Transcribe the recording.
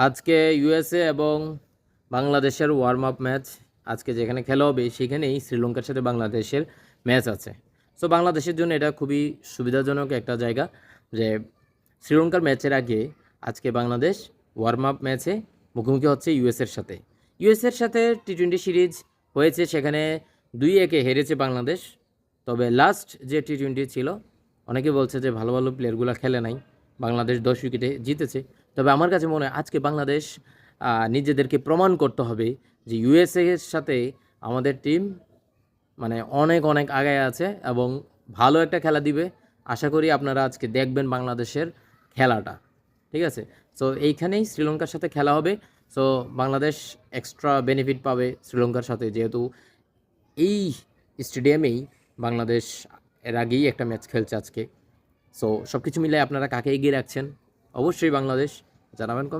আজকে ইউএসএ এবং বাংলাদেশের ওয়ার্ম আপ ম্যাচ আজকে যেখানে খেলা হবে সেখানেই শ্রীলঙ্কার সাথে বাংলাদেশের ম্যাচ আছে। সো বাংলাদেশের জন্য এটা খুবই সুবিধাজনক একটা জায়গা যে শ্রীলঙ্কার ম্যাচের আগে আজকে বাংলাদেশ ওয়ার্ম আপ ম্যাচে মুখোমুখি হচ্ছে ইউএসএর সাথে। ইউএসএর সাথে টি-20 সিরিজ হয়েছে, সেখানে 2-1 হেরেছে বাংলাদেশ। তবে লাস্ট যে টি-20 ছিল, অনেকে বলছে যে ভালো ভালো প্লেয়ারগুলো খেলে নাই, বাংলাদেশ 10 উইকেটে জিতেছে। তবে আমার কাছে মনে হয় আজকে বাংলাদেশ নিজেদেরকে প্রমাণ করতে হবে যে ইউএসএ এর সাথে আমাদের টিম মানে অনেক অনেক আগায় আছে এবং ভালো একটা খেলা দিবে। আশা করি আপনারা আজকে দেখবেন বাংলাদেশের খেলাটা, ঠিক আছে? সো এইখানেই শ্রীলঙ্কার সাথে খেলা হবে। সো বাংলাদেশ এক্সট্রা বেনিফিট পাবে শ্রীলঙ্কার সাথে, যেহেতু এই স্টেডিয়ামেই বাংলাদেশ এর আগেই একটা ম্যাচ খেলছে আজকে। সো সব কিছু মিলে আপনারা কাকে এগিয়ে রাখছেন অবশ্যই বাংলাদেশ জানাবেন কমেন্ট।